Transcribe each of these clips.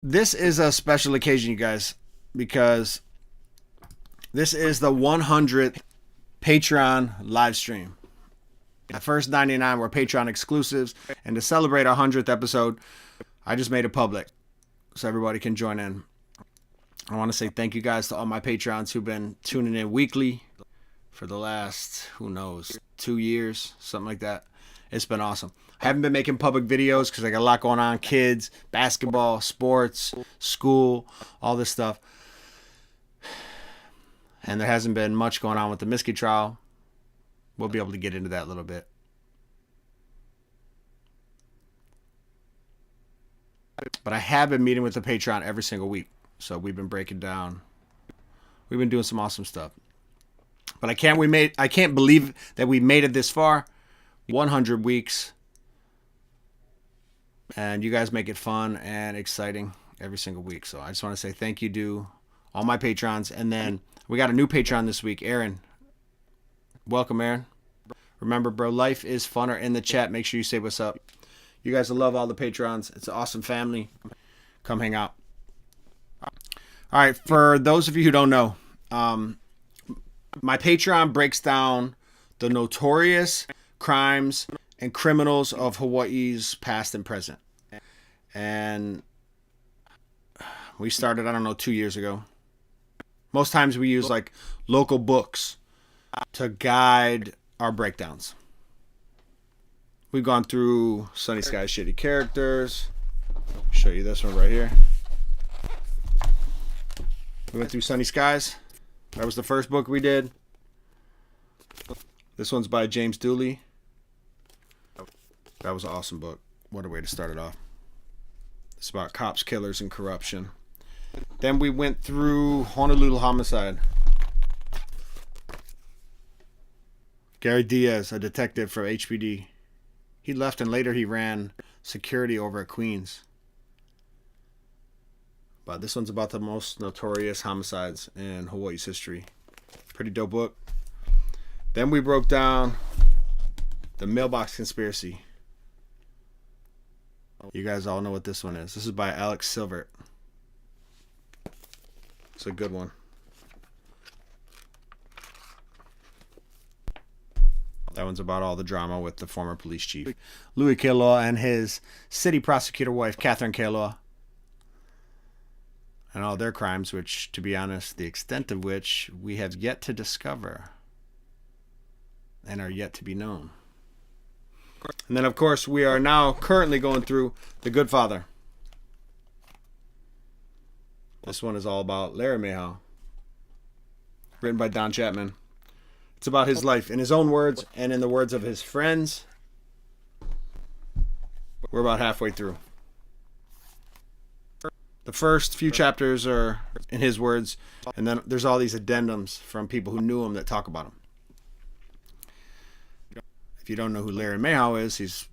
This is a special occasion, you guys, because this is the 100th Patreon live stream. The first 99 were Patreon exclusives, and to celebrate our 100th episode, I just made it public so everybody can join in. I want to say thank you guys to all my Patreons who've been tuning in weekly for the last, who knows, 2 years, something like that. It's been awesome. I haven't been making public videos because I got a lot going on. Kids, basketball, sports, school, all this stuff. And there hasn't been much going on with the Miskey trial. We'll be able to get into that a little bit. But I have been meeting with the Patreon every single week. So we've been breaking down. We've been doing some awesome stuff. But I can't believe that we made it this far. 100 weeks. And you guys make it fun and exciting every single week. So I just want to say thank you to all my Patrons. And then we got a new Patreon this week, Aaron. Welcome, Aaron. Remember, bro, life is funner in the chat. Make sure you say what's up. You guys will love all the Patrons. It's an awesome family. Come hang out. All right, for those of you who don't know, my Patreon breaks down the notorious crimes and criminals of Hawaii's past and present. And we started, I don't know, 2 years ago. Most times we use like local books to guide our breakdowns. We've gone through Sunny Sky's Shitty Characters. Show you this one right here. We went through Sunny Skies. That was the first book we did. This one's by James Dooley. That was an awesome book. What a way to start it off. It's about cops, killers, and corruption. Then we went through Honolulu Homicide. Gary Diaz, a detective from HPD. He left and later he ran security over at Queens. But this one's about the most notorious homicides in Hawaii's history. Pretty dope book. Then we broke down the Mailbox Conspiracy. You guys all know what this one is. This is by Alex Silvert. It's a good one. That one's about all the drama with the former police chief, Louis Kealoha, and his city prosecutor wife, Catherine Kealoha. And all their crimes, which, to be honest, the extent of which we have yet to discover and are yet to be known. And then, of course, we are now currently going through The Goodfather. This one is all about Larry Mehau, written by Don Chapman. It's about his life in his own words and in the words of his friends. We're about halfway through. The first few chapters are in his words, and then there's all these addendums from people who knew him that talk about him. If you don't know who Larry Mehau is, he's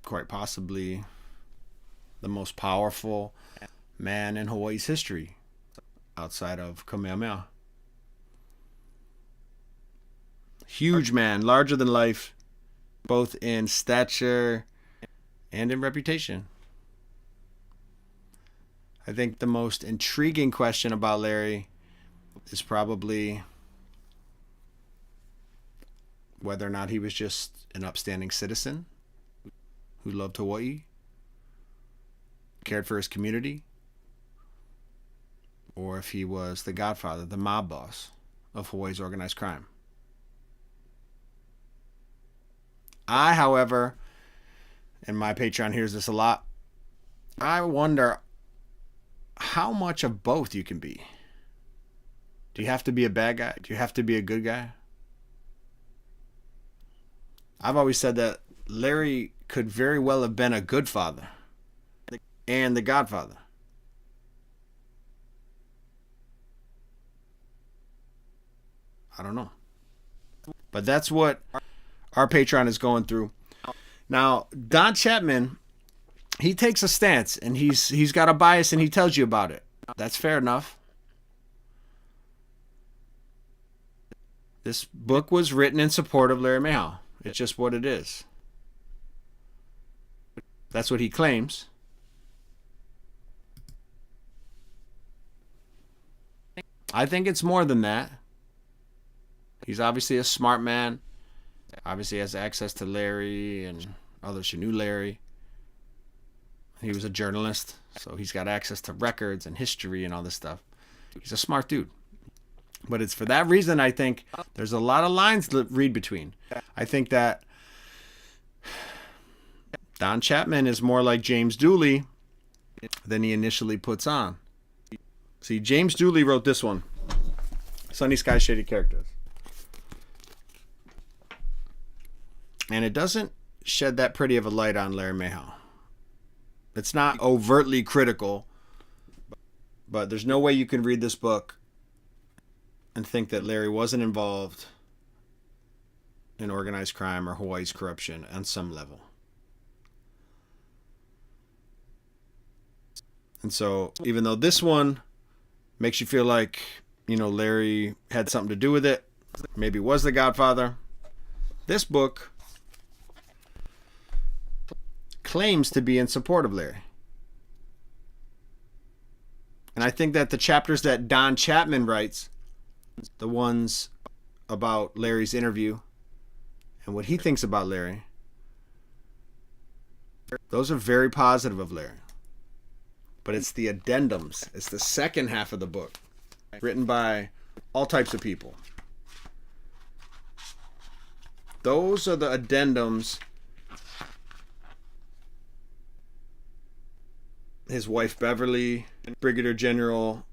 quite possibly the most powerful man in Hawaii's history outside of Kamehameha. Huge man, larger than life, both in stature and in reputation. I think the most intriguing question about Larry is probably whether or not he was just an upstanding citizen who loved Hawaii, cared for his community, or if he was the godfather, the mob boss of Hawaii's organized crime. I, however, and my Patreon hears this a lot, I wonder how much of both you can be. Do you have to be a bad guy? Do you have to be a good guy? I've always said that Larry could very well have been a good father and the godfather. I don't know. But that's what our Patreon is going through. Now, Don Chapman, he takes a stance and he's got a bias and he tells you about it. That's fair enough. This book was written in support of Larry Mehau. It's just what it is. That's what he claims. I think it's more than that. He's obviously a smart man. Obviously has access to Larry and others who knew Larry. He was a journalist, so he's got access to records and history and all this stuff. He's a smart dude. But it's for that reason I think there's a lot of lines to read between. I think that Don Chapman is more like James Dooley than he initially puts on. See, James Dooley wrote this one, Sunny Sky Shady Characters. And it doesn't shed that pretty of a light on Larry Mehau. It's not overtly critical, but there's no way you can read this book and think that Larry wasn't involved in organized crime or Hawaii's corruption on some level. And so, even though this one makes you feel like, Larry had something to do with it, maybe was the Godfather, this book claims to be in support of Larry. And I think that the chapters that Don Chapman writes, the ones about Larry's interview and what he thinks about Larry, those are very positive of Larry. But it's the addendums. It's the second half of the book, written by all types of people. Those are the addendums his wife Beverly, Brigadier General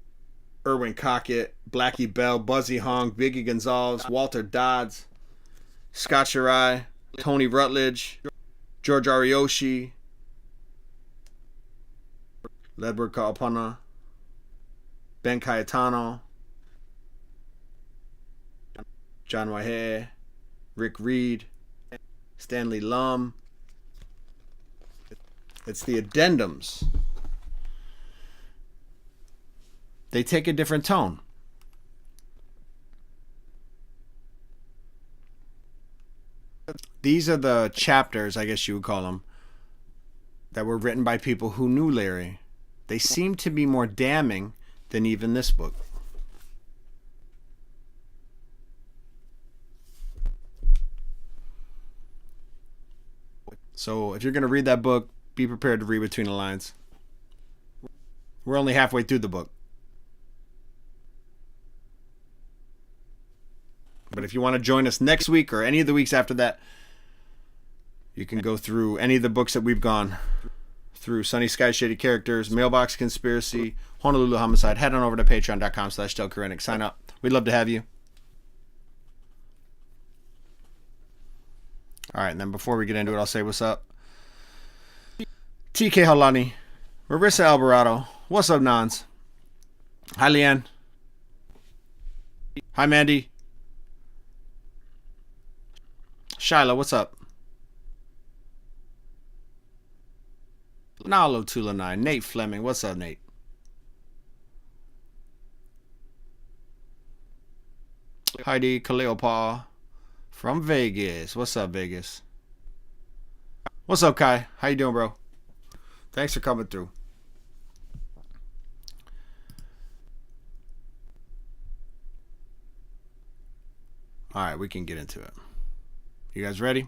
Irwin Cockett, Blackie Bell, Buzzy Hong, Biggie Gonzalez, Walter Dodds, Scott Shirai, Tony Rutledge, George Ariyoshi, Ledward Kaopana, Ben Cayetano, John Wahe, Rick Reed, Stanley Lum. It's the addendums. They take a different tone. These are the chapters, I guess you would call them, that were written by people who knew Larry. They seem to be more damning than even this book. So if you're going to read that book, be prepared to read between the lines. We're only halfway through the book. But if you want to join us next week or any of the weeks after that, you can go through any of the books that we've gone through. Sunny Sky Shady Characters, Mailbox Conspiracy, Honolulu Homicide. Head on over to patreon.com/Dougkorenic. Sign up. We'd love to have you. All right, and then before we get into it, I'll say what's up. TK Halani, Marissa Alvarado. What's up, Nons? Hi, Leanne. Hi, Mandy. Shiloh, what's up? Nalo Tulanai, Nate Fleming, what's up, Nate? Heidi Kaleopa from Vegas, what's up, Vegas? What's up, Kai? How you doing, bro? Thanks for coming through. All right, we can get into it. You guys ready?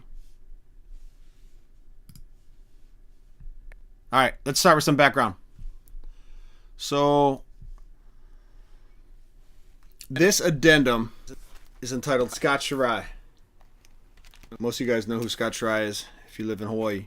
All right, let's start with some background. So, this addendum is entitled Scott Shirai. Most of you guys know who Scott Shirai is if you live in Hawaii.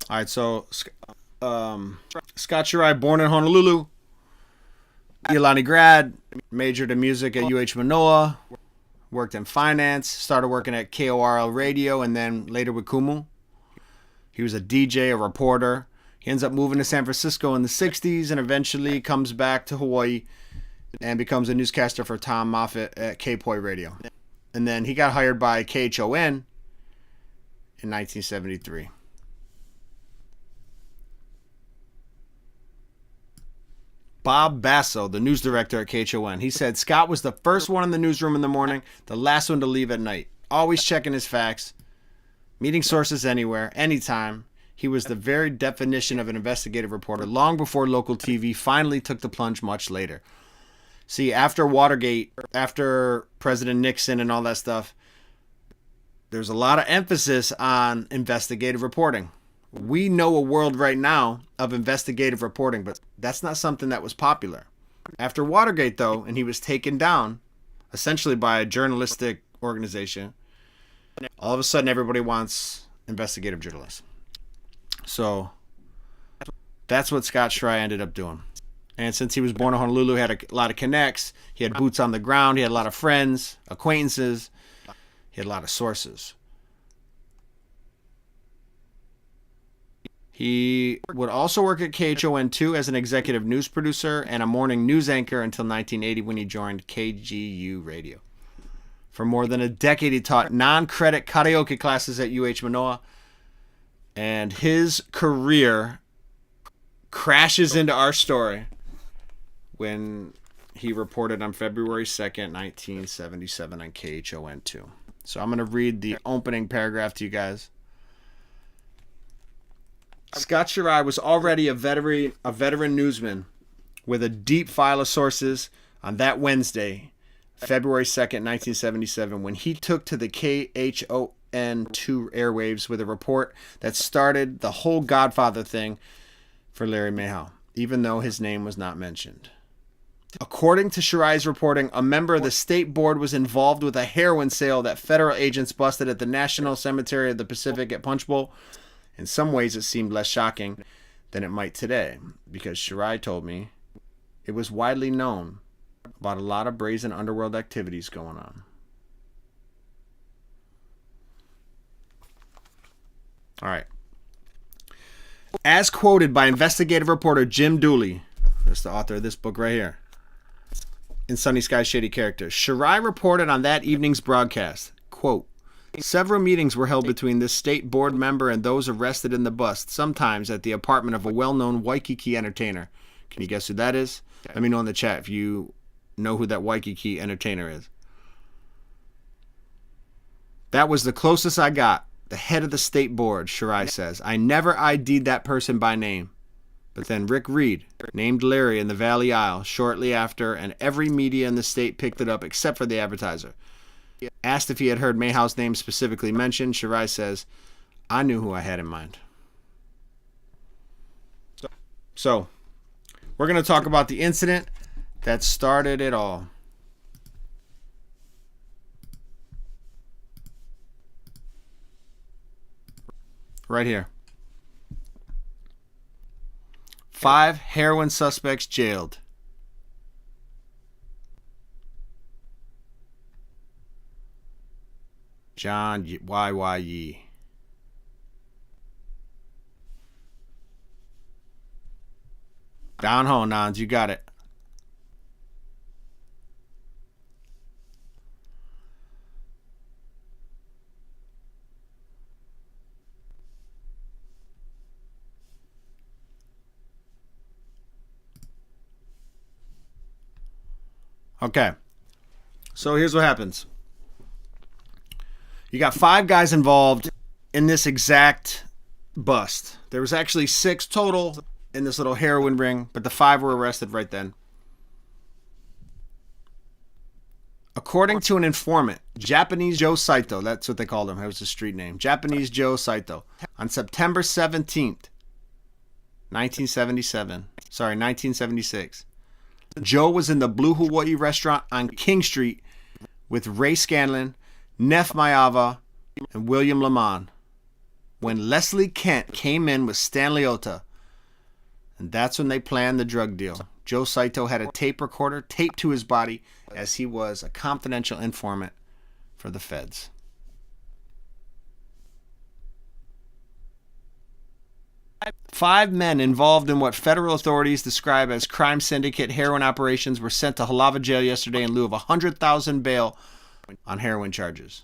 All right, so Scott Shirai, born in Honolulu, Iolani grad, majored in music at UH Manoa, worked in finance, started working at KORL Radio, and then later with Kumu. He was a DJ, a reporter. He ends up moving to San Francisco in the 60s and eventually comes back to Hawaii and becomes a newscaster for Tom Moffat at KPOI Radio. And then he got hired by KHON in 1973. Bob Basso, the news director at KHON. He said Scott was the first one in the newsroom in the morning, the last one to leave at night. Always checking his facts, meeting sources anywhere, anytime. He was the very definition of an investigative reporter long before local TV finally took the plunge much later. See, after Watergate, after President Nixon and all that stuff, there's a lot of emphasis on investigative reporting. We know a world right now of investigative reporting, but that's not something that was popular. After Watergate, though, and he was taken down, essentially by a journalistic organization, all of a sudden everybody wants investigative journalists. So that's what Scott Shirai ended up doing. And since he was born in Honolulu, he had a lot of connects. He had boots on the ground. He had a lot of friends, acquaintances. He had a lot of sources. He would also work at KHON2 as an executive news producer and a morning news anchor until 1980 when he joined KGU Radio. For more than a decade, he taught non-credit karaoke classes at UH Manoa. And his career crashes into our story when he reported on February 2nd, 1977 on KHON2. So I'm going to read the opening paragraph to you guys. Scott Shirai was already a veteran newsman with a deep file of sources on that Wednesday, February 2nd, 1977, when he took to the KHON2 airwaves with a report that started the whole Godfather thing for Larry Mehau, even though his name was not mentioned. According to Shirai's reporting, a member of the state board was involved with a heroin sale that federal agents busted at the National Cemetery of the Pacific at Punchbowl. In some ways, it seemed less shocking than it might today, because Shirai told me it was widely known about a lot of brazen underworld activities going on. All right. As quoted by investigative reporter Jim Dooley, that's the author of this book right here, in Sunny Sky Shady Characters, Shirai reported on that evening's broadcast, quote, several meetings were held between this state board member and those arrested in the bust, sometimes at the apartment of a well-known Waikiki entertainer. Can you guess who that is? Let me know in the chat if you know who that Waikiki entertainer is. That was the closest I got. The head of the state board, Shirai says. I never ID'd that person by name. But then Rick Reed named Larry in the Valley Isle shortly after, and every media in the state picked it up except for the advertiser. Asked if he had heard Mehau's name specifically mentioned, Shirai says, I knew who I had in mind. So, we're going to talk about the incident that started it all. Right here. 5 heroin suspects jailed. John Y.Y. Yee. Down home, Nons. You got it. Okay. So here's what happens. You got 5 guys involved in this exact bust. There was actually 6 total in this little heroin ring, but the 5 were arrested right then. According to an informant, Japanese Joe Saito, that's what they called him, that was his street name, Japanese Joe Saito, on September 17th, 1976, Joe was in the Blue Hawaii restaurant on King Street with Ray Scanlon, Neff Mayava, and William Lamont when Leslie Kent came in with Stanley Ota. And that's when they planned the drug deal. Joe Saito had a tape recorder taped to his body as he was a confidential informant for the feds. Five men involved in what federal authorities describe as crime syndicate heroin operations were sent to Halava jail yesterday in lieu of $100,000 bail on heroin charges.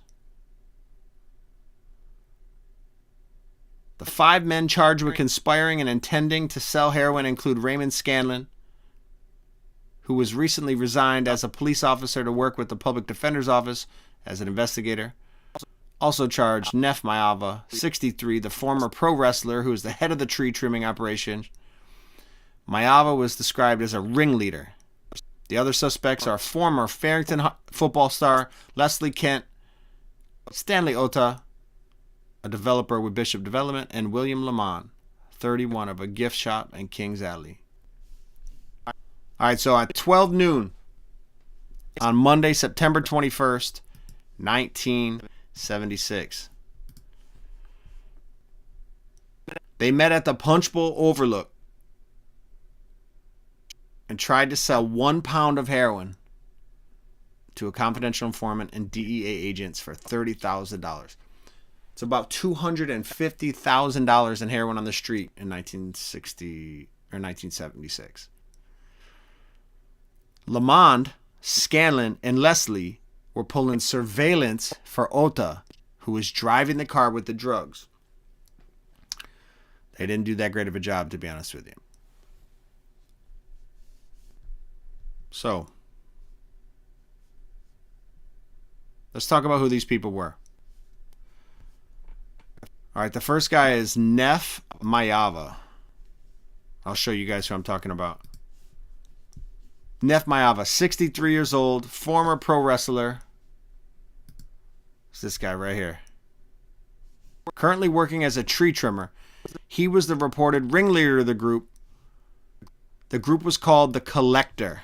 The 5 men charged with conspiring and intending to sell heroin include Raymond Scanlon, who was recently resigned as a police officer to work with the public defender's office as an investigator. Also charged Nef Mayava, 63, the former pro wrestler who is the head of the tree trimming operation. Mayava was described as a ringleader. The other suspects are former Farrington football star Leslie Kent, Stanley Ota, a developer with Bishop Development, and William Lamont, 31, of a gift shop in Kings Alley. All right, so at 12 noon on Monday, September 21st, 1976, they met at the Punchbowl Overlook and tried to sell 1 pound of heroin to a confidential informant and DEA agents for $30,000. It's about $250,000 in heroin on the street in 1960 or 1976. Lamond, Scanlon, and Leslie were pulling surveillance for Ota, who was driving the car with the drugs. They didn't do that great of a job, to be honest with you. So, let's talk about who these people were. All right, the first guy is Nef Mayava. I'll show you guys who I'm talking about. Nef Mayava, 63 years old, former pro wrestler. It's this guy right here. Currently working as a tree trimmer. He was the reported ringleader of the group. The group was called the Collector.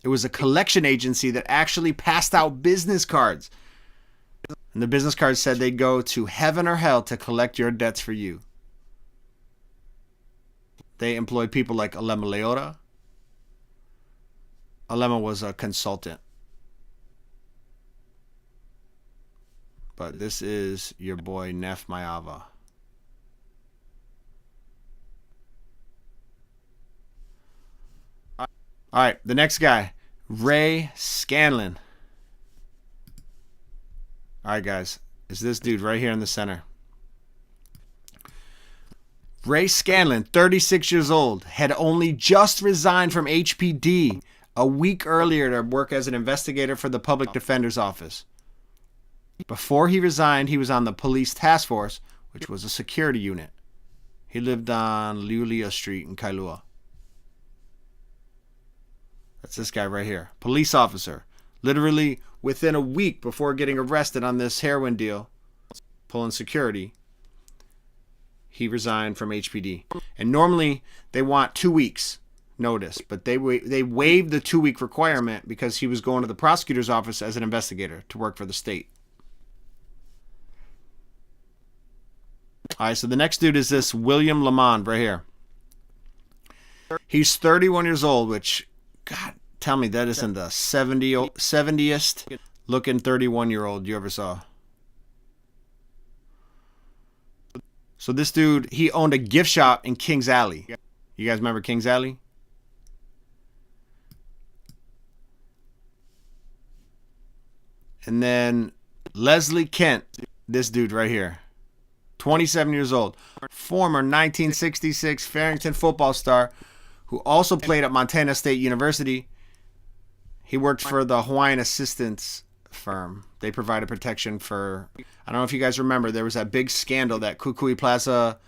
It was a collection agency that actually passed out business cards. And the business cards said they'd go to heaven or hell to collect your debts for you. They employed people like Alema Leota. Alema was a consultant. But this is your boy Nef Mayava. All right, the next guy, Ray Scanlon. All right, guys, is this dude right here in the center. Ray Scanlon, 36 years old, had only just resigned from HPD a week earlier to work as an investigator for the public defender's office. Before he resigned, he was on the police task force, which was a security unit. He lived on Liulia Street in Kailua. That's this guy right here. Police officer. Literally within a week before getting arrested on this heroin deal, pulling security, he resigned from HPD. And normally they want 2 weeks notice, but they waived the 2-week requirement because he was going to the prosecutor's office as an investigator to work for the state. All right, so the next dude is this William Lamond right here. He's 31 years old, which, God, tell me that isn't the 70th looking 31-year-old you ever saw. So this dude, he owned a gift shop in Kings Alley. You guys remember Kings Alley? And then Leslie Kent, this dude right here. 27 years old, former 1966 Farrington football star who also played at Montana State University. He worked for the Hawaiian Assistance firm. They provided protection for, I don't know if you guys remember, there was that big scandal, that Kukui Plaza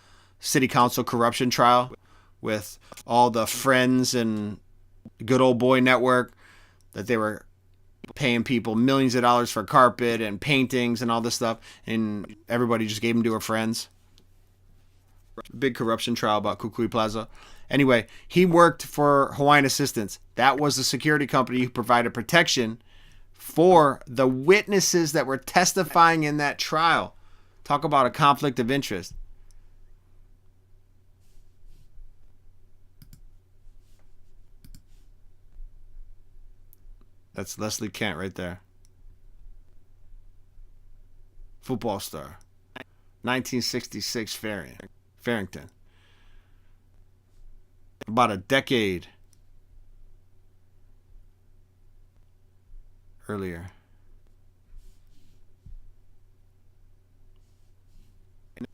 City Council corruption trial with all the friends and Good Old Boy Network, that they were paying people millions of dollars for carpet and paintings and all this stuff, and everybody just gave them to her friends. Big corruption trial about Kukui Plaza. Anyway, he worked for Hawaiian Assistance. That was the security company who provided protection for the witnesses that were testifying in that trial. Talk about a conflict of interest. That's Leslie Kent right there. Football star. 1966 Farrington. About a decade earlier.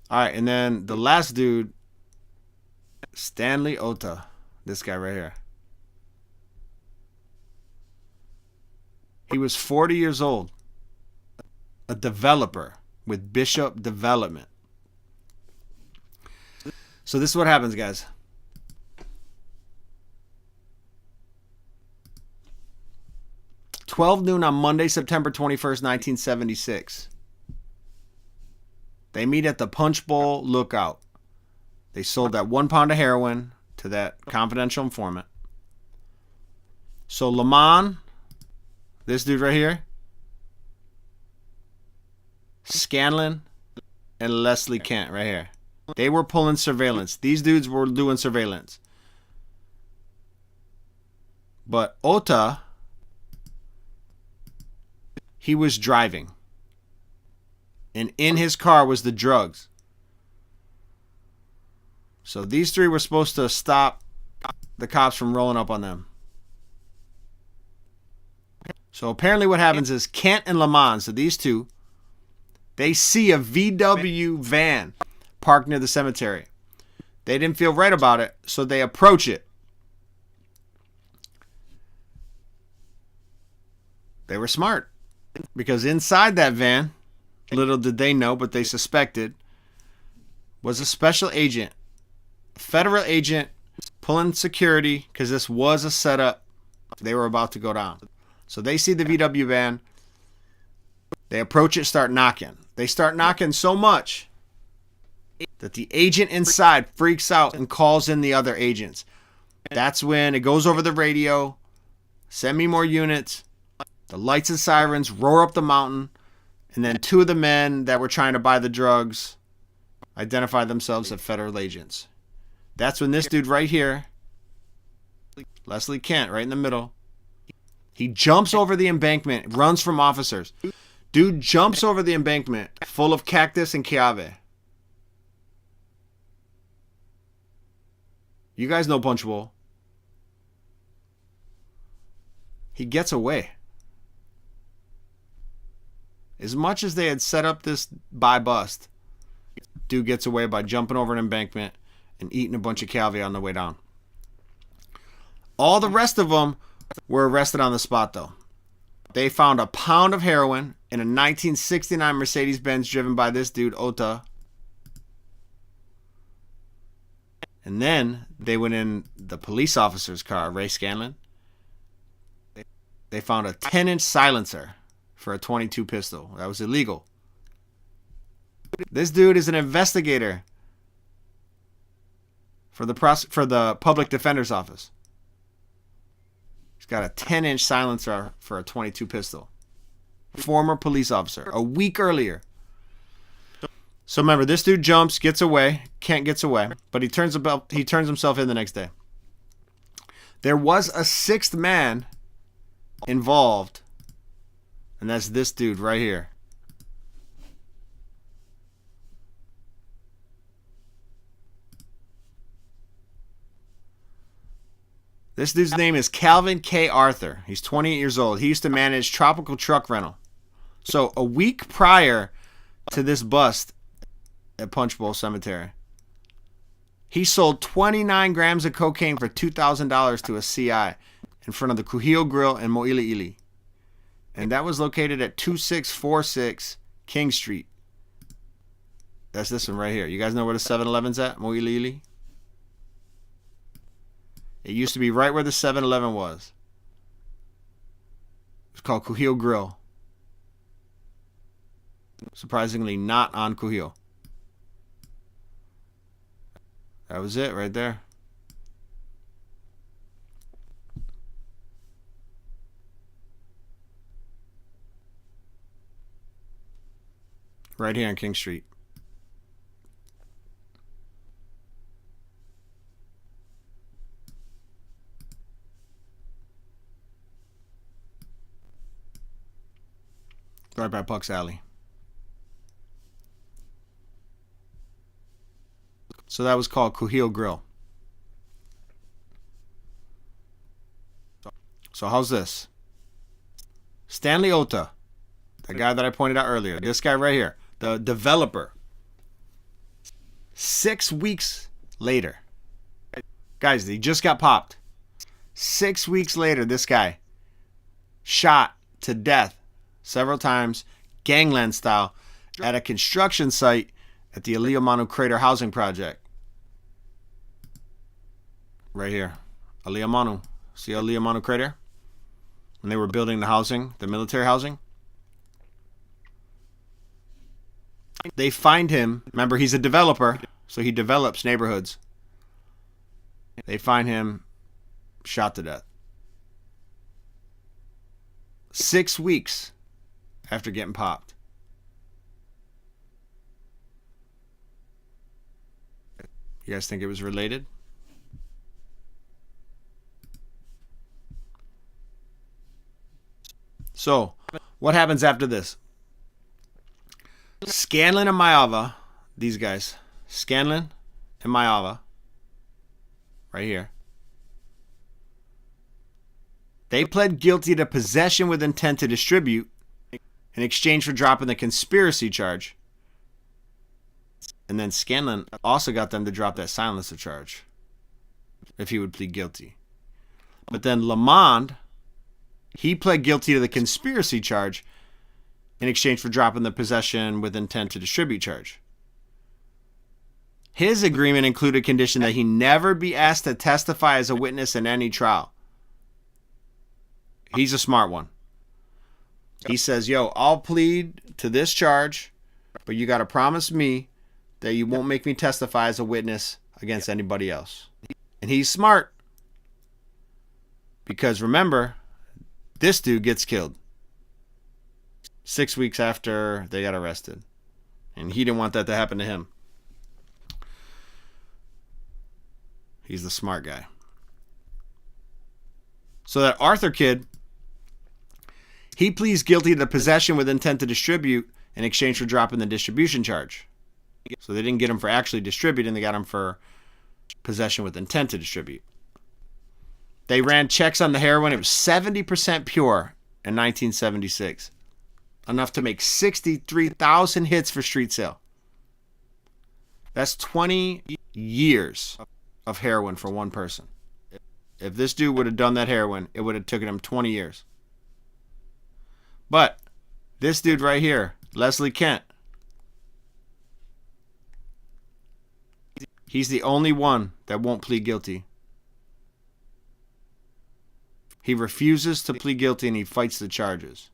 All right, and then the last dude, Stanley Ota. This guy right here. He was 40 years old. A developer with Bishop Development. So this is what happens, guys. (12 noon) on Monday, September 21st, 1976. They meet at the Punchbowl Lookout. They sold that 1 pound of heroin to that confidential informant. So Lamont, this dude right here, Scanlon, and Leslie Kent right here. They were pulling surveillance. These dudes were doing surveillance. But Ota, he was driving. And in his car was the drugs. So these three were supposed to stop the cops from rolling up on them. So apparently what happens is Kent and Lamont, so these two, they see a VW van parked near the cemetery. They didn't feel right about it, so they approach it. They were smart, because inside that van, little did they know, but they suspected, was a special agent, a federal agent pulling security, because this was a setup. They were about to go down. So they see the VW van. They approach it, start knocking. They start knocking so much that the agent inside freaks out and calls in the other agents. That's when it goes over the radio. Send me more units. The lights and sirens roar up the mountain. And then 2 of the men that were trying to buy the drugs identify themselves as federal agents. That's when this dude right here, Leslie Kent, right in the middle, he jumps over the embankment, runs from officers. Dude jumps over the embankment full of cactus and caave. You guys know Punchbowl. He gets away. As much as they had set up this buy bust, dude gets away by jumping over an embankment and eating a bunch of caviar on the way down. All the rest of them were arrested on the spot, though. They found a pound of heroin in a 1969 Mercedes-Benz driven by this dude, Ota. And then they went in the police officer's car, Ray Scanlon. They found a 10-inch silencer for a .22 pistol. That was illegal. This dude is an investigator for the public defender's office. He's got a 10-inch silencer for a .22 pistol. Former police officer. A week earlier. So remember, this dude jumps, gets away. Kent gets away. But he turns himself in the next day. There was a 6th man involved. And that's this dude right here. This dude's name is Calvin K. Arthur. He's 28 years old. He used to manage Tropical Truck Rental. So a week prior to this bust at Punchbowl Cemetery, he sold 29 grams of cocaine for $2,000 to a CI in front of the Kuhio Grill in Mo'iliili. And that was located at 2646 King Street. That's this one right here. You guys know where the 7-Eleven's at? Mo'iliili? It used to be right where the 7-Eleven was. It's called Kuhio Grill. Surprisingly not on Kuhio. That was it right there. Right here on King Street. Right by Puck's Alley. So that was called Kuhio Grill. So how's this? Stanley Ota, the guy that I pointed out earlier. This guy right here, the developer. 6 weeks later, Guys, he just got popped. 6 weeks later, this guy shot to death several times, gangland style, at a construction site at the Aliamanu Crater Housing Project. Right here. Aliamanu. See Aliamanu Crater? When they were building the housing, the military housing. They find him. Remember, he's a developer, so he develops neighborhoods. They find him shot to death. 6 weeks after getting popped. You guys think it was related? So, what happens after this? Scanlon and Mehau, these guys, Scanlon and Mehau, right here, they pled guilty to possession with intent to distribute in exchange for dropping the conspiracy charge. And then Scanlon also got them to drop that silencer charge if he would plead guilty. But then Lamond, he pled guilty to the conspiracy charge in exchange for dropping the possession with intent to distribute charge. His agreement included a condition that he never be asked to testify as a witness in any trial. He's a smart one. He says, yo, I'll plead to this charge, but you got to promise me that you won't make me testify as a witness against anybody else. And he's smart. Because remember, this dude gets killed 6 weeks after they got arrested. And he didn't want that to happen to him. He's the smart guy. So that Arthur kid, he pleads guilty to possession with intent to distribute in exchange for dropping the distribution charge. So they didn't get him for actually distributing, they got him for possession with intent to distribute. They ran checks on the heroin. It was 70% pure in 1976. Enough to make 63,000 hits for street sale. That's 20 years of heroin for one person. If this dude would have done that heroin, it would have taken him 20 years. But this dude right here, Leslie Kent, he's the only one that won't plead guilty. He refuses to plead guilty and he fights the charges.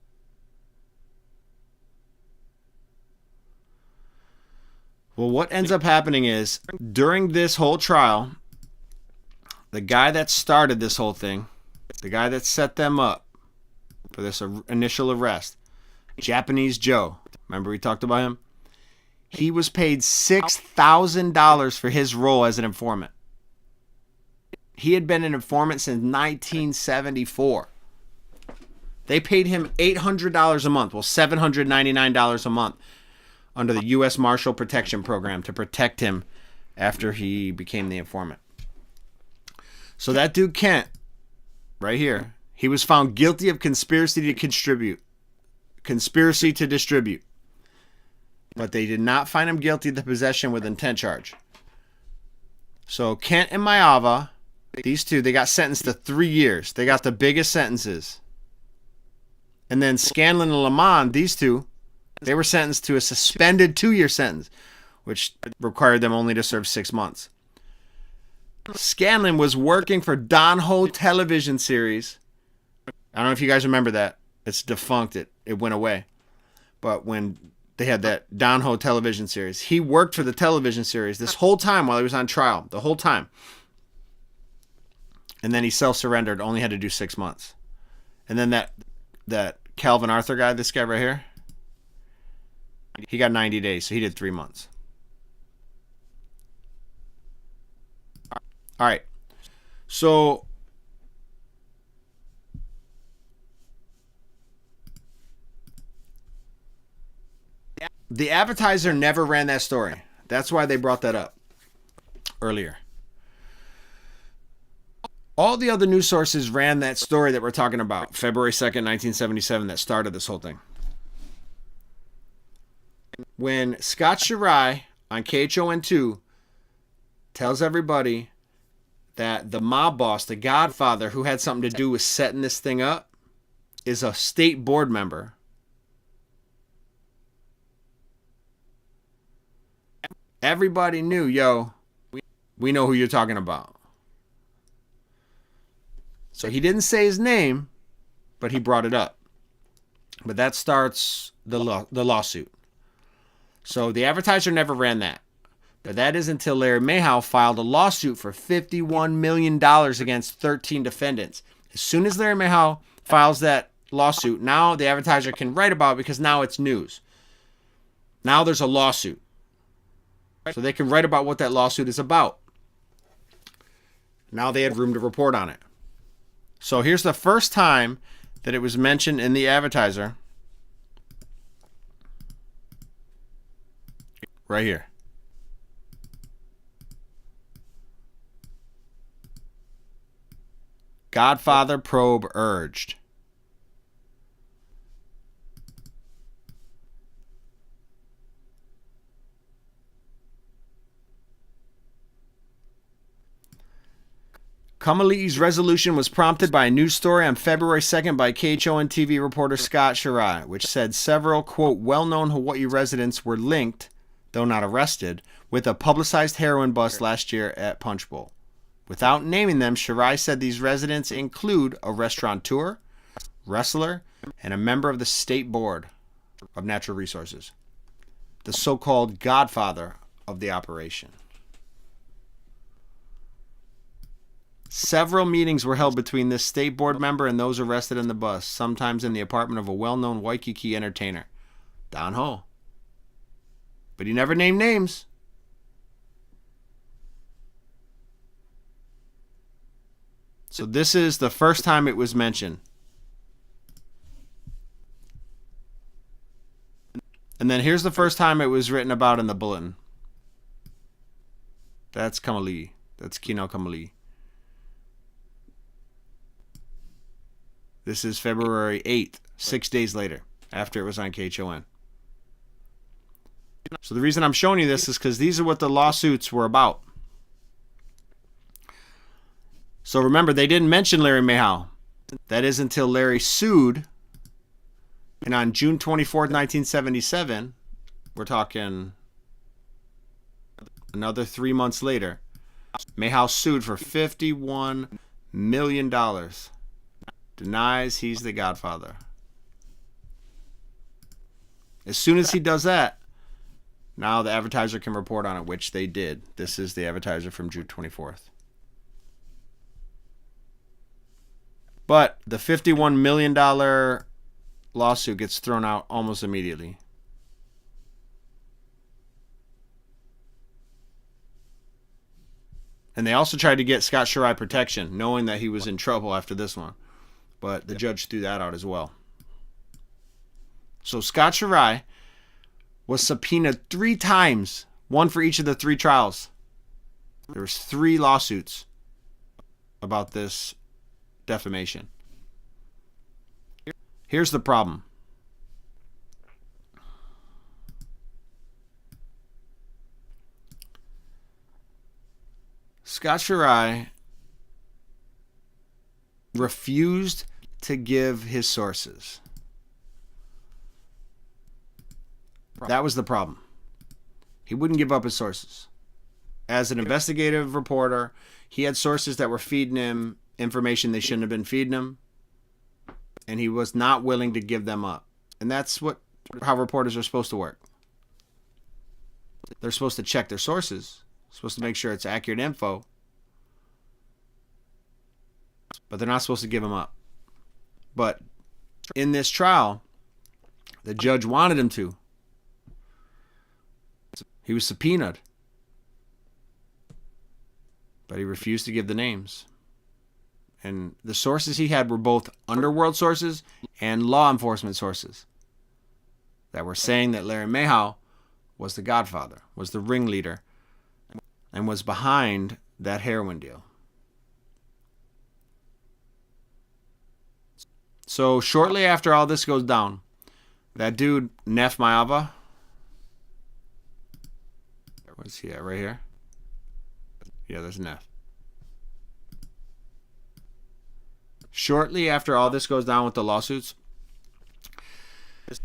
Well, what ends up happening is, during this whole trial, the guy that started this whole thing, the guy that set them up for this initial arrest, Japanese Joe, remember we talked about him? He was paid $6,000 for his role as an informant. He had been an informant since 1974. They paid him $800 a month, well, $799 a month, under the U.S. Marshal Protection Program to protect him after he became the informant. So that dude Kent, right here, he was found guilty of conspiracy to distribute. Conspiracy to distribute. But they did not find him guilty of the possession with intent charge. So Kent and Mehau, these two, they got sentenced to 3 years. They got the biggest sentences. And then Scanlon and Lamond, these two, they were sentenced to a suspended 2-year sentence, which required them only to serve 6 months. Scanlon was working for Don Ho television series. I don't know if you guys remember that. It's defunct. It went away. But when they had that Don Ho television series, he worked for the television series this whole time while he was on trial. The whole time. And then he self-surrendered, only had to do 6 months. And then that Calvin Arthur guy, this guy right here, he got 90 days, so he did 3 months. All right. So the advertiser never ran that story. That's why they brought that up earlier. All the other news sources ran that story that we're talking about, February 2nd, 1977, that started this whole thing. When Scott Shirai on KHON2 tells everybody that the mob boss, the Godfather, who had something to do with setting this thing up, is a state board member. Everybody knew, yo, we know who you're talking about. So he didn't say his name, but he brought it up. But that starts the lawsuit. So the advertiser never ran that. But that is until Larry Mehau filed a lawsuit for $51 million against 13 defendants. As soon as Larry Mehau files that lawsuit, now the advertiser can write about it because now it's news. Now there's a lawsuit. So they can write about what that lawsuit is about. Now they had room to report on it. So here's the first time that it was mentioned in the advertiser. Right here. Godfather probe urged. Kamali's resolution was prompted by a news story on February 2nd by KHON TV reporter Scott Shirai, which said several, quote, well-known Hawaii residents were linked, though not arrested, with a publicized heroin bust last year at Punchbowl. Without naming them, Shirai said these residents include a restaurateur, wrestler, and a member of the State Board of Natural Resources, the so-called godfather of the operation. Several meetings were held between this state board member and those arrested in the bust, sometimes in the apartment of a well-known Waikiki entertainer, Don Ho. But he never named names. So this is the first time it was mentioned. And then here's the first time it was written about in the bulletin. That's Kamali. That's Kino Kamali. This is February 8th, 6 days later, after it was on KHON. So the reason I'm showing you this is because these are what the lawsuits were about. So remember, they didn't mention Larry Mehau. That is until Larry sued. And on June 24th, 1977, we're talking another 3 months later, Mehau sued for $51 million. Denies he's the godfather. As soon as he does that, now the advertiser can report on it, which they did. This is the advertiser from June 24th. But the $51 million lawsuit gets thrown out almost immediately. And they also tried to get Scott Shirai protection, knowing that he was in trouble after this one. But the judge threw that out as well. So Scott Shirai was subpoenaed 3 times, one for each of the 3 trials. There was 3 lawsuits about this defamation. Here's the problem. Scott Shirai refused to give his sources. That was the problem. He wouldn't give up his sources. As an investigative reporter, he had sources that were feeding him information they shouldn't have been feeding him, and he was not willing to give them up. And that's how reporters are supposed to work. They're supposed to check their sources, supposed to make sure it's accurate info, but they're not supposed to give them up. But in this trial, the judge wanted him to. He was subpoenaed, but he refused to give the names. And the sources he had were both underworld sources and law enforcement sources that were saying that Larry Mehau was the godfather, was the ringleader, and was behind that heroin deal. So shortly after all this goes down, that dude, Neff Maava, where's he at? Right here? Yeah, there's Neff. Shortly after all this goes down with the lawsuits,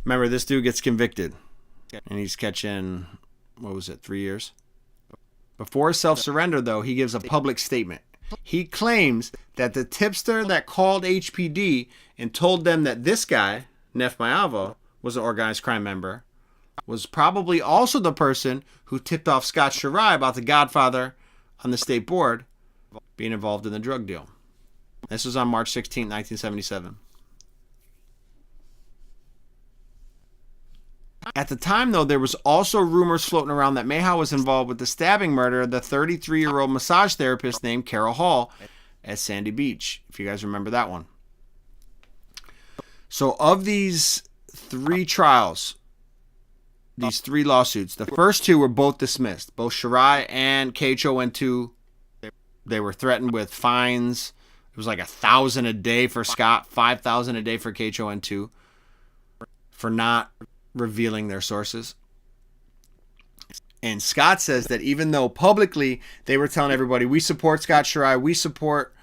remember, this dude gets convicted. And he's catching, 3 years? Before self-surrender, though, he gives a public statement. He claims that the tipster that called HPD and told them that this guy, Nef Mayavo, was an organized crime member, was probably also the person who tipped off Scott Shirai about the Godfather on the state board being involved in the drug deal. This was on March 16, 1977. At the time, though, there was also rumors floating around that Mehau was involved with the stabbing murder of the 33-year-old massage therapist named Carol Hall at Sandy Beach, if you guys remember that one. So of these 3 trials, these 3 lawsuits, the first 2 were both dismissed. Both Shirai and KHON2, they were threatened with fines. It was like $1,000 a day for Scott, $5,000 a day for KHON2 for not revealing their sources. And Scott says that even though publicly they were telling everybody, we support Scott Shirai, we support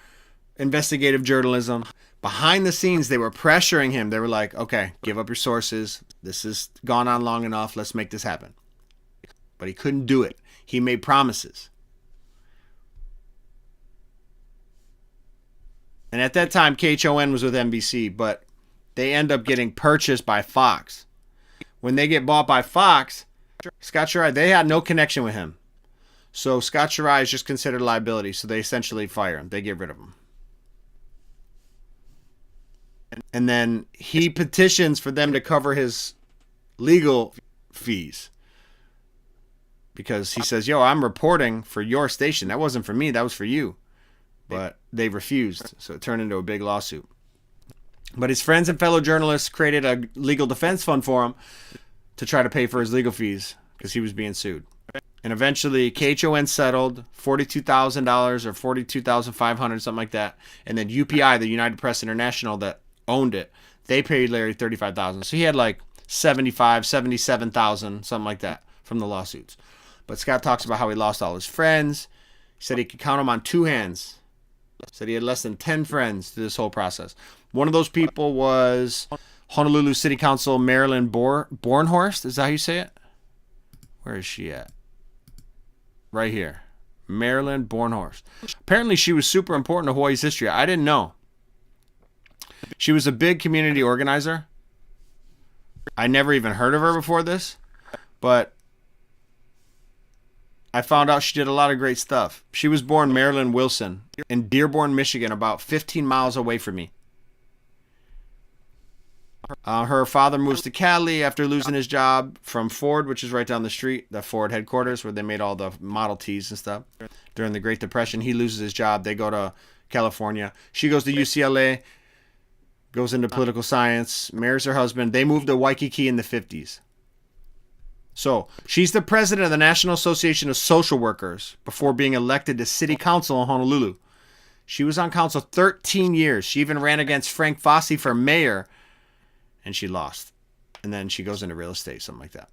investigative journalism, behind the scenes they were pressuring him. They were like, okay, give up your sources. This has gone on long enough. Let's make this happen. But he couldn't do it. He made promises. And at that time, KHON was with NBC, but they end up getting purchased by Fox. When they get bought by Fox, Scott Shirai, they had no connection with him. So Scott Shirai is just considered liability. So they essentially fire him. They get rid of him. And then he petitions for them to cover his legal fees. Because he says, yo, I'm reporting for your station. That wasn't for me. That was for you. But they refused. So it turned into a big lawsuit. But his friends and fellow journalists created a legal defense fund for him to try to pay for his legal fees because he was being sued. And eventually, KHON settled $42,000 or $42,500, something like that. And then UPI, the United Press International that owned it, they paid Larry $35,000. So he had like $75,000, $77,000, something like that from the lawsuits. But Scott talks about how he lost all his friends. He said he could count them on 2 hands. He said he had less than 10 friends through this whole process. One of those people was Honolulu City Council Marilyn Bornhorst. Is that how you say it? Where is she at? Right here. Marilyn Bornhorst. Apparently she was super important to Hawaii's history. I didn't know. She was a big community organizer. I never even heard of her before this. But I found out she did a lot of great stuff. She was born Marilyn Wilson in Dearborn, Michigan, about 15 miles away from me. Her father moves to Cali after losing his job from Ford, which is right down the street, the Ford headquarters where they made all the Model Ts and stuff. During the Great Depression, he loses his job. They go to California. She goes to UCLA, goes into political science, marries her husband. They move to Waikiki in the 50s. So she's the president of the National Association of Social Workers before being elected to city council in Honolulu. She was on council 13 years. She even ran against Frank Fosse for mayor, and she lost. And then she goes into real estate, something like that.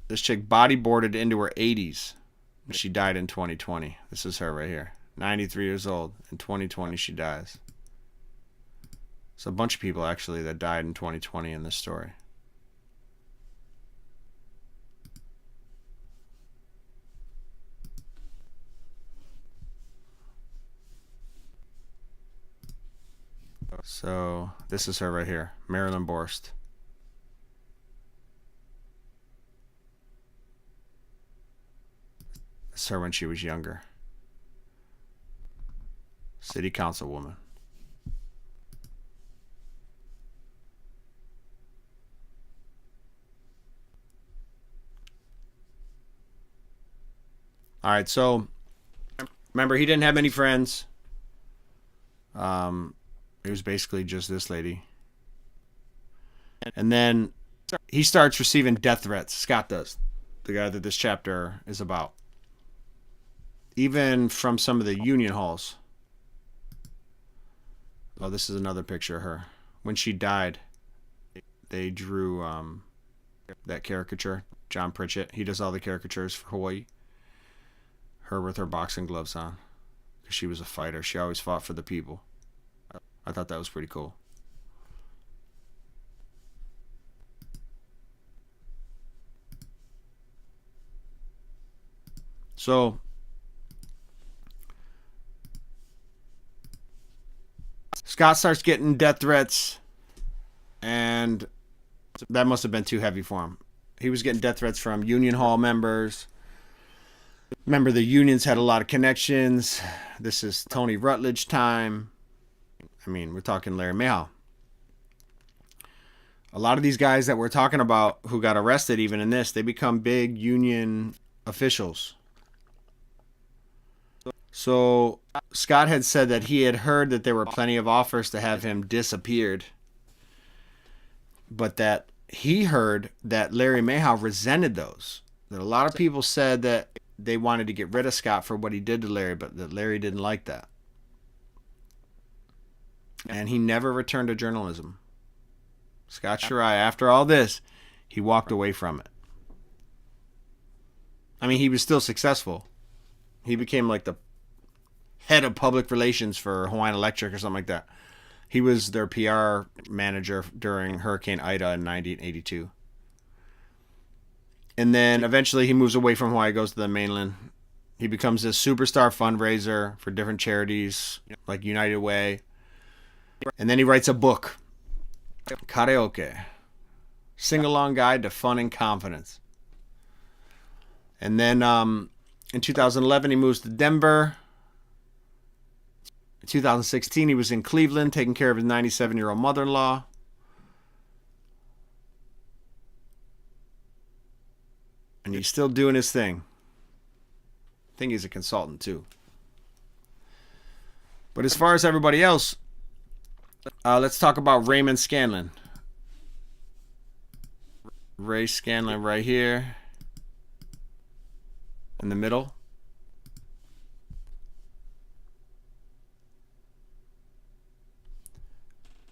This chick bodyboarded into her 80s. And she died in 2020. This is her right here. 93 years old. In 2020, she dies. It's a bunch of people, actually, that died in 2020 in this story. So this is her right here, Marilyn Borst. This is her when she was younger. City councilwoman. All right, so remember, he didn't have many friends. It was basically just this lady. And then he starts receiving death threats. Scott does. The guy that this chapter is about. Even from some of the union halls. Oh, this is another picture of her. When she died, they drew that caricature. John Pritchett. He does all the caricatures for Hawaii. Her with her boxing gloves on. Because she was a fighter. She always fought for the people. I thought that was pretty cool. So Scott starts getting death threats, and that must have been too heavy for him. He was getting death threats from union hall members. Remember, the unions had a lot of connections. This is Tony Rutledge time. I mean, we're talking Larry Mehau. A lot of these guys that we're talking about who got arrested, even in this, they become big union officials. So Scott had said that he had heard that there were plenty of offers to have him disappeared, but that he heard that Larry Mehau resented those. That a lot of people said that they wanted to get rid of Scott for what he did to Larry, but that Larry didn't like that. And he never returned to journalism. Scott Shirai, after all this, he walked away from it. I mean, he was still successful. He became like the head of public relations for Hawaiian Electric or something like that. He was their PR manager during Hurricane Ida in 1982. And then eventually he moves away from Hawaii, goes to the mainland. He becomes a superstar fundraiser for different charities like United Way. And then he writes a book, Karaoke, Sing-Along Guide to Fun and Confidence. And then in 2011 he moves to Denver. In 2016 he was in Cleveland taking care of his 97-year-old mother-in-law. And he's still doing his thing. I think he's a consultant too. But as far as everybody else, let's talk about Raymond Scanlon. Ray Scanlon right here in the middle.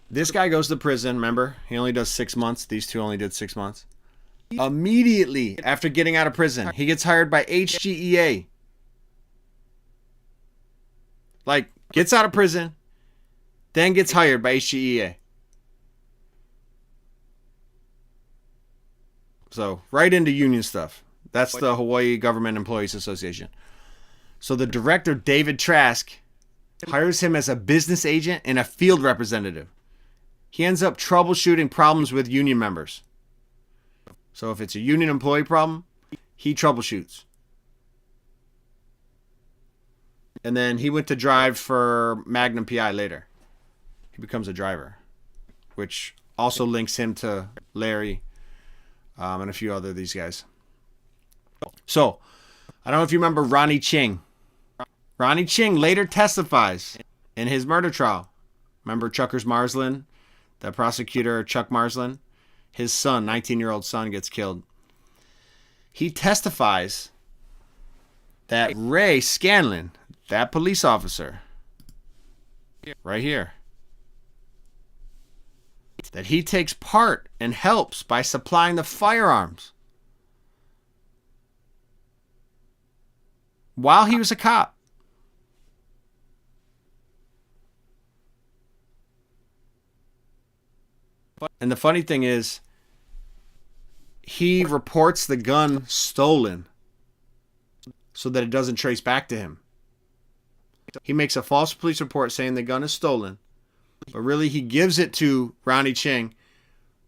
This guy goes to prison, remember? He only does 6 months. These two only did 6 months. Immediately after getting out of prison, he gets hired by HGEA. Like, gets out of prison, then gets hired by HGEA. So, right into union stuff. That's the Hawaii Government Employees Association. So the director, David Trask, hires him as a business agent and a field representative. He ends up troubleshooting problems with union members. So if it's a union employee problem, he troubleshoots. And then he went to drive for Magnum PI later. He becomes a driver, which also links him to Larry and a few other of these guys. So, I don't know if you remember Ronnie Ching. Ronnie Ching later testifies in his murder trial. Remember Chuckers Marsland? The prosecutor, Chuck Marsland? His son, 19-year-old son, gets killed. He testifies that Ray Scanlon, that police officer, right here, that he takes part and helps by supplying the firearms while he was a cop. And the funny thing is, he reports the gun stolen so that it doesn't trace back to him. He makes a false police report saying the gun is stolen, but really he gives it to Ronnie Ching,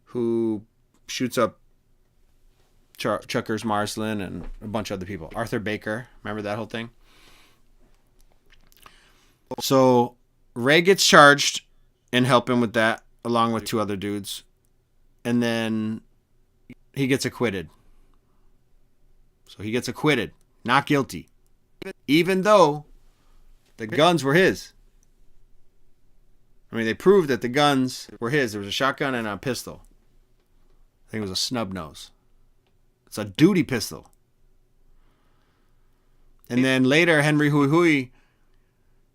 who shoots up Chuckers Marsland and a bunch of other people. Arthur Baker, remember that whole thing? So Ray gets charged and help him with that, along with two other dudes. And then he gets acquitted. So he gets acquitted, not guilty. Even though the guns were his. I mean, they proved that the guns were his. There was a shotgun and a pistol. I think it was a snub nose. It's a duty pistol. And then later, Henry Hui Hui,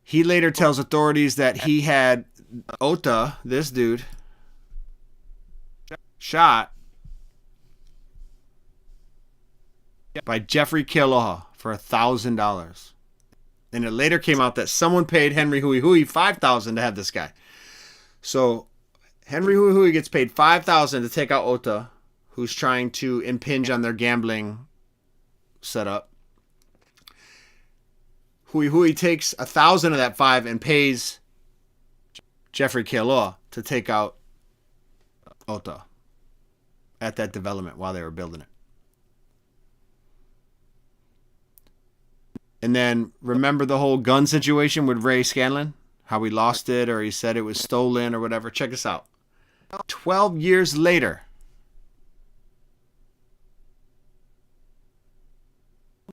he later tells authorities that he had Ota, this dude, shot by Jeffrey Kealoha for $1,000. And it later came out that someone paid Henry Hui Hui $5,000 to have this guy. So Henry Hui Hui gets paid $5,000 to take out Ota, who's trying to impinge on their gambling setup. Hui Hui takes 1,000 of that 5 and pays Jeffrey Kealoha to take out Ota at that development while they were building it. And then remember the whole gun situation with Ray Scanlon? How he lost it, or he said it was stolen or whatever. Check this out. 12 years later,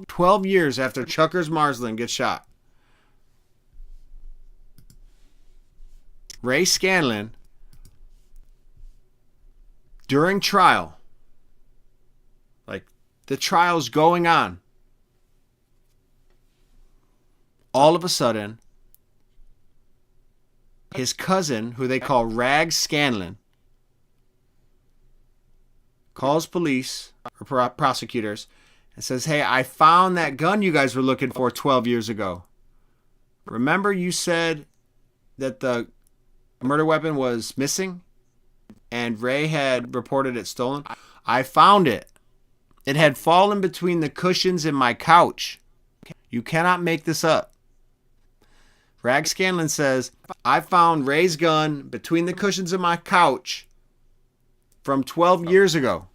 12 years after Chuckers Marsland gets shot, Ray Scanlon, during trial, like the trial's going on, all of a sudden, his cousin, who they call Rags Scanlon, calls police or prosecutors and says, hey, I found that gun you guys were looking for 12 years ago. Remember you said that the murder weapon was missing and Ray had reported it stolen? I found it. It had fallen between the cushions in my couch. You cannot make this up. Rag Scanlon says, I found Ray's gun between the cushions of my couch from 12 years ago.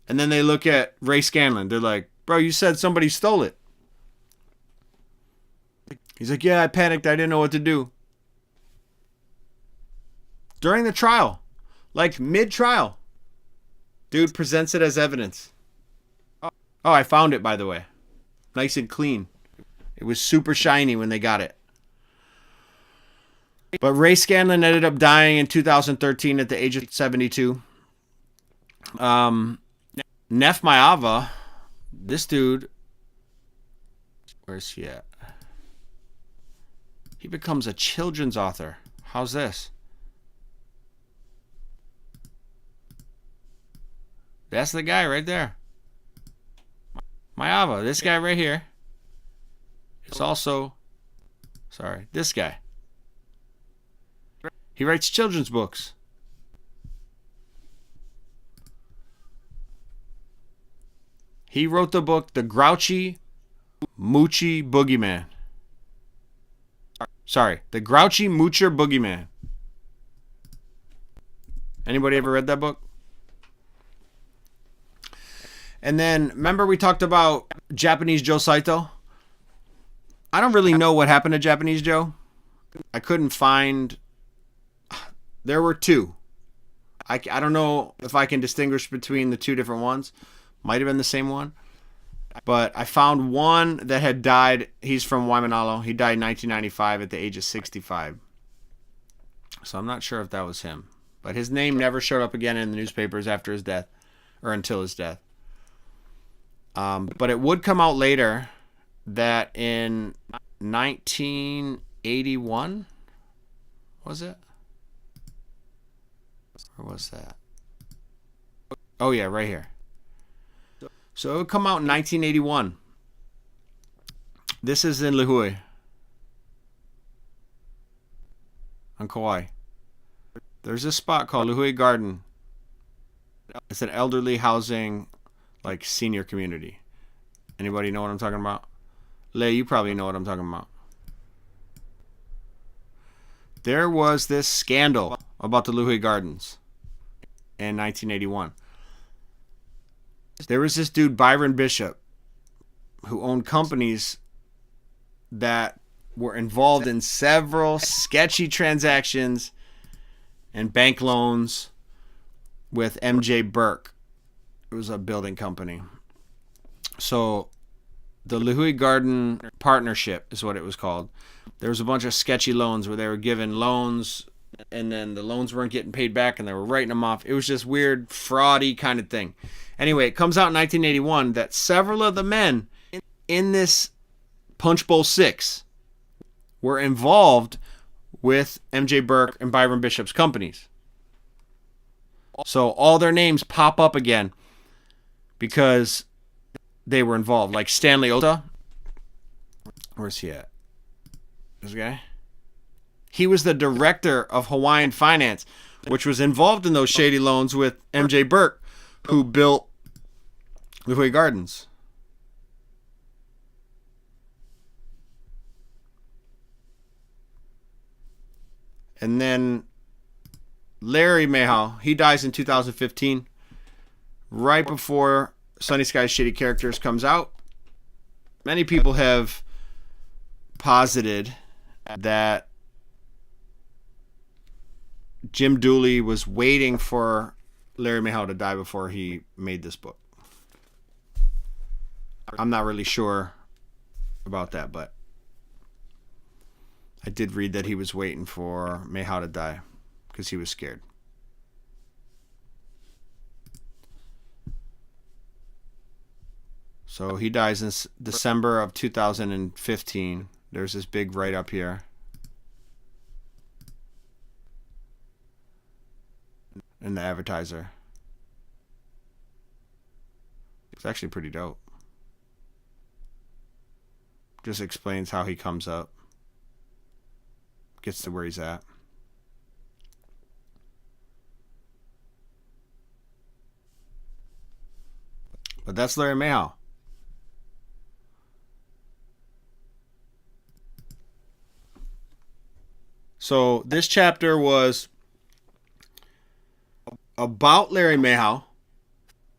And then they look at Ray Scanlon. They're like, bro, you said somebody stole it. He's like, yeah, I panicked. I didn't know what to do. During the trial, like mid-trial, dude presents it as evidence. Oh, I found it, by the way. Nice and clean. It was super shiny when they got it. But Ray Scanlon ended up dying in 2013 at the age of 72. Neff Maiava, this dude, where's he at? He becomes a children's author. How's this? That's the guy right there. Maiava, this guy right here. It's also, this guy. He writes children's books. He wrote the book, The Grouchy Moochie Boogeyman. The Grouchy Moocher Boogeyman. Anybody ever read that book? And then, remember we talked about Japanese Joe Saito? I don't really know what happened to Japanese Joe. I couldn't find... There were 2. I don't know if I can distinguish between the 2 different ones. Might have been the same one. But I found one that had died. He's from Waimanalo. He died in 1995 at the age of 65. So I'm not sure if that was him. But his name never showed up again in the newspapers after his death. Or until his death. But it would come out later that in 1981, was it? Or was that? Oh yeah, right here. So it would come out in 1981. This is in Lihue, on Kauai. There's a spot called Lihue Garden. It's an elderly housing, like senior community. Anybody know what I'm talking about? Lei, you probably know what I'm talking about. There was this scandal about the Lihue Gardens in 1981. There was this dude, Byron Bishop, who owned companies that were involved in several sketchy transactions and bank loans with MJ Burke. It was a building company. So the Lihue Garden Partnership is what it was called. There was a bunch of sketchy loans where they were given loans and then the loans weren't getting paid back and they were writing them off. It was just weird, fraudy kind of thing. Anyway, it comes out in 1981 that several of the men in this Punchbowl 6 were involved with MJ Burke and Byron Bishop's companies. So all their names pop up again because they were involved. Like Stanley Ota. Where's he at? This guy? He was the director of Hawaiian Finance, which was involved in those shady loans with MJ Burke, who built Lihue Gardens. And then Larry Mehau, he dies in 2015, right before Sunny Sky's Shady Characters comes out. Many people have posited that Jim Dooley was waiting for Larry Mehau to die before he made this book. I'm not really sure about that, but I did read that he was waiting for Mehau to die because he was scared. So he dies in December of 2015. There's this big write-up here. In the advertiser. It's actually pretty dope. Just explains how he comes up. Gets to where he's at. But that's Larry Mehau. So this chapter was about Larry Mehau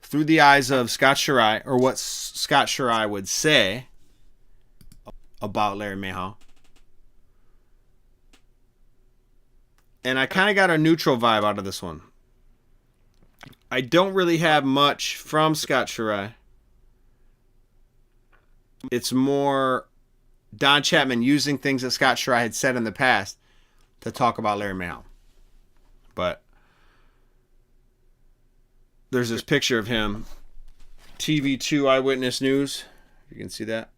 through the eyes of Scott Shirai, or what Scott Shirai would say about Larry Mehau. And I kind of got a neutral vibe out of this one. I don't really have much from Scott Shirai. It's more Don Chapman using things that Scott Shirai had said in the past to talk about Larry Mehau. But there's this picture of him, TV2 Eyewitness News. You can see that.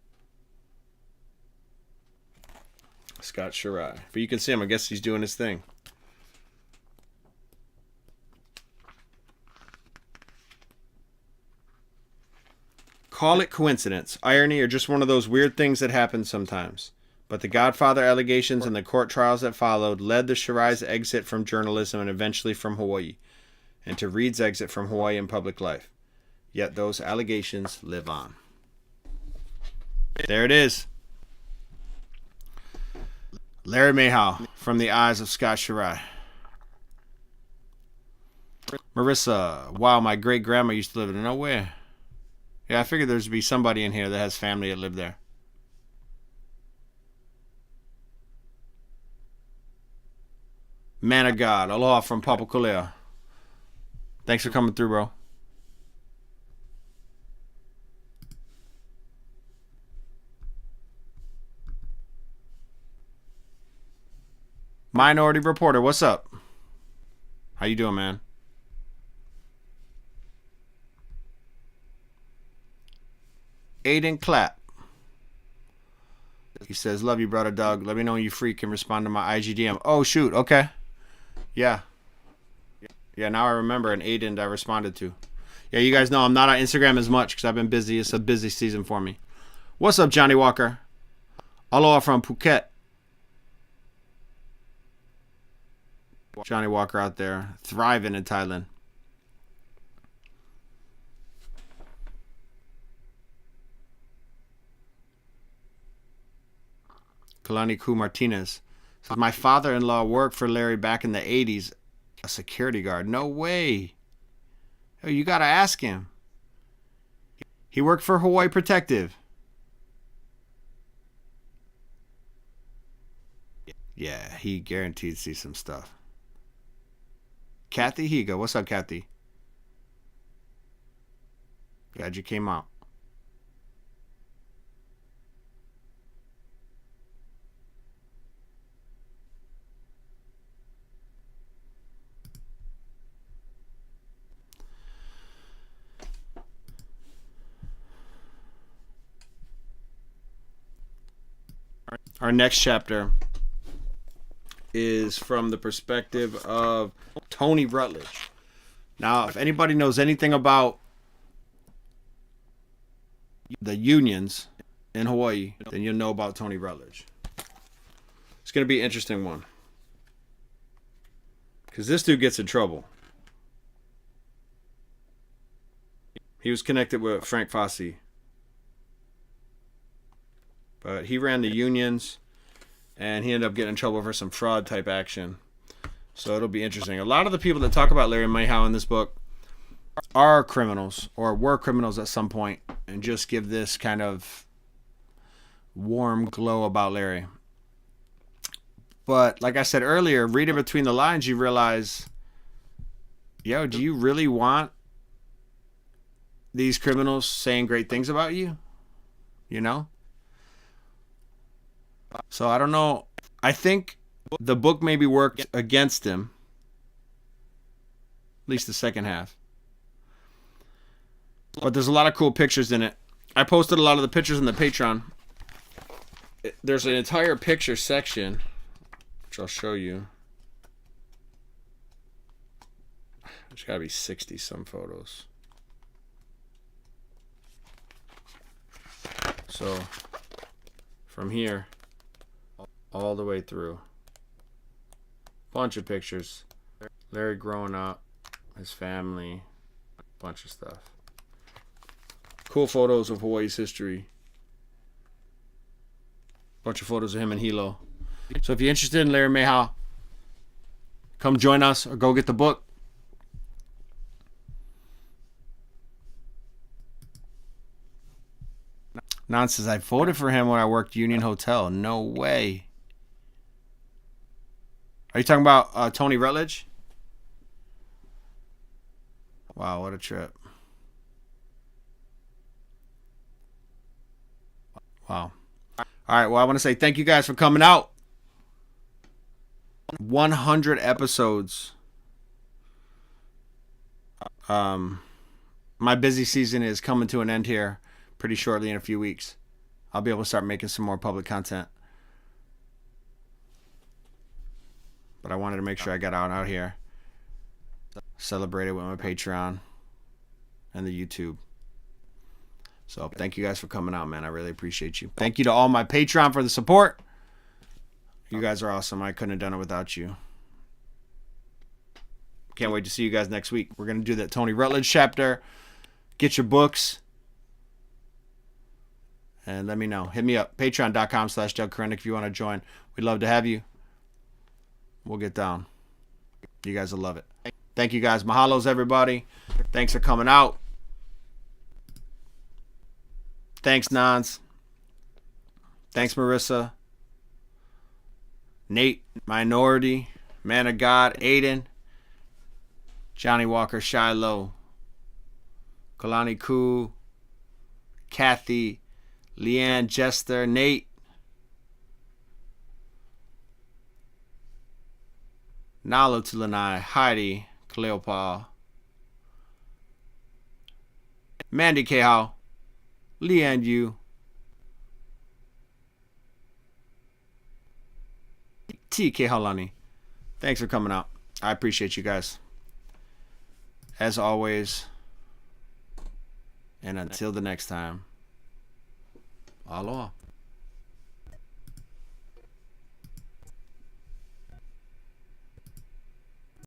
Scott Shirai. But you can see him. I guess he's doing his thing. Call it coincidence, irony, or just one of those weird things that happen sometimes. But the Godfather allegations and the court trials that followed led to Shirai's exit from journalism and eventually from Hawaii, and to Reed's exit from Hawaii in public life. Yet those allegations live on. There it is. Larry Mehau from the eyes of Scott Shirai. Marissa, wow, my great grandma used to live in nowhere. Yeah, I figured there'd be somebody in here that has family that lived there. Man of God, aloha from Papa Kulea. Thanks for coming through, bro. Minority Reporter, what's up? How you doing, man? Aiden Clapp. He says, love you, brother Doug. Let me know when you free can respond to my IGDM. Oh, shoot. Okay. Yeah. Yeah, now I remember an Aiden I responded to. Yeah, you guys know I'm not on Instagram as much because I've been busy. It's a busy season for me. What's up, Johnny Walker? Aloha from Phuket. Johnny Walker out there thriving in Thailand. Kalani Ku Martinez says, my father-in-law worked for Larry back in the 80s. A security guard. No way. Oh, you got to ask him. He worked for Hawaii Protective. Yeah, he guaranteed to see some stuff. Kathy Higa. What's up, Kathy? Glad you came out. Our next chapter is from the perspective of Tony Rutledge. Now, if anybody knows anything about the unions in Hawaii, then you'll know about Tony Rutledge. It's going to be an interesting one. Because this dude gets in trouble. He was connected with Frank Fossey. But he ran the unions, and he ended up getting in trouble for some fraud type action. So it'll be interesting. A lot of the people that talk about Larry Mehau in this book are criminals or were criminals at some point, and just give this kind of warm glow about Larry. But like I said earlier, reading between the lines, you realize, yo, do you really want these criminals saying great things about you? You know? So I don't know. I think the book maybe worked against him. At least the second half. But there's a lot of cool pictures in it. I posted a lot of the pictures in the Patreon. There's an entire picture section, which I'll show you. There's got to be 60 some photos. So from here all the way through, bunch of pictures. Larry growing up, his family, bunch of stuff. Cool photos of Hawaii's history. Bunch of photos of him and Hilo. So if you're interested in Larry Mehau, come join us or go get the book. Nan says, I voted for him when I worked Union Hotel. No way. Are you talking about Tony Rutledge? Wow, what a trip. Wow. All right, well, I want to say thank you guys for coming out. 100 episodes. My busy season is coming to an end here pretty shortly, in a few weeks. I'll be able to start making some more public content. But I wanted to make sure I got out here. Celebrated with my Patreon and the YouTube. So thank you guys for coming out, man. I really appreciate you. Thank you to all my Patreon for the support. You guys are awesome. I couldn't have done it without you. Can't wait to see you guys next week. We're going to do that Tony Rutledge chapter. Get your books. And let me know. Hit me up. Patreon.com/Dougkorenic if you want to join. We'd love to have you. We'll get down. You guys will love it. Thank you guys. Mahalos, everybody. Thanks for coming out. Thanks, Nans. Thanks, Marissa. Nate, Minority, Man of God, Aiden, Johnny Walker, Shiloh, Kalani Koo, Kathy, Leanne, Jester, Nate, Nalo Tulanai, Heidi, Cleopa, Mandy Kehau, Leanne Yu, T.K. Halani. Thanks for coming out. I appreciate you guys. As always, and until the next time, aloha.